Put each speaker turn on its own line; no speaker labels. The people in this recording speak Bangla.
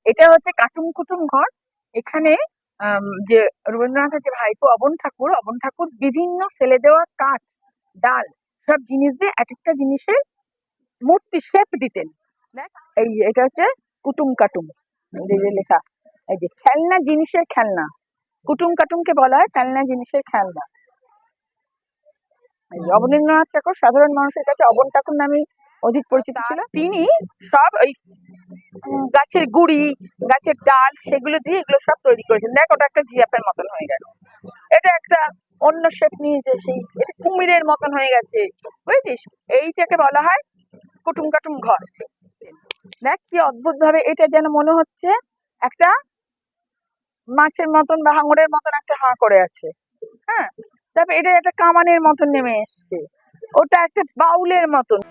এটা হচ্ছে কাটুম কুটুম ঘর। এখানে যে রবীন্দ্রনাথের যে ভাইপো অবন ঠাকুর বিভিন্ন ফেলে দেওয়া কাঠ, ডাল সব জিনিস দিয়ে এক একটা জিনিসের মূর্তি শেপ দিতেন। দেখ, এই যে এটা হচ্ছে কুটুম কাটুম, এই যে লেখা, এই যে খেলনা জিনিসের খেলনা, কুটুম কাটুমকে বলা হয় খেলনা জিনিসের খেলনা। অবনীন্দ্রনাথ ঠাকুর সাধারণ মানুষের কাছে অবন ঠাকুর নামে অধিক পরিচিত ছিল। তিনি সব ওই গাছের গুড়ি, গাছের ডাল সেগুলো দিয়ে এগুলো সব তৈরি করেছেন। দেখ, ওটা একটা জিরাফের মতন হয়ে গেছে, এটা একটা অন্য শেপ নিয়েছে, সেই এটা কুমিরের মতন হয়ে গেছে, বুঝেছিস? এইটাকে বলা হয় কুটুম কাটুম ঘর। দেখ কি অদ্ভুত ভাবে এটা যেন মনে হচ্ছে একটা মাছের মতন বা হাঙরের মতন একটা হাঁ করে আছে। হ্যাঁ, তারপর এটা একটা কামানের মতন নেমে এসছে, ওটা একটা বাউলের মতন।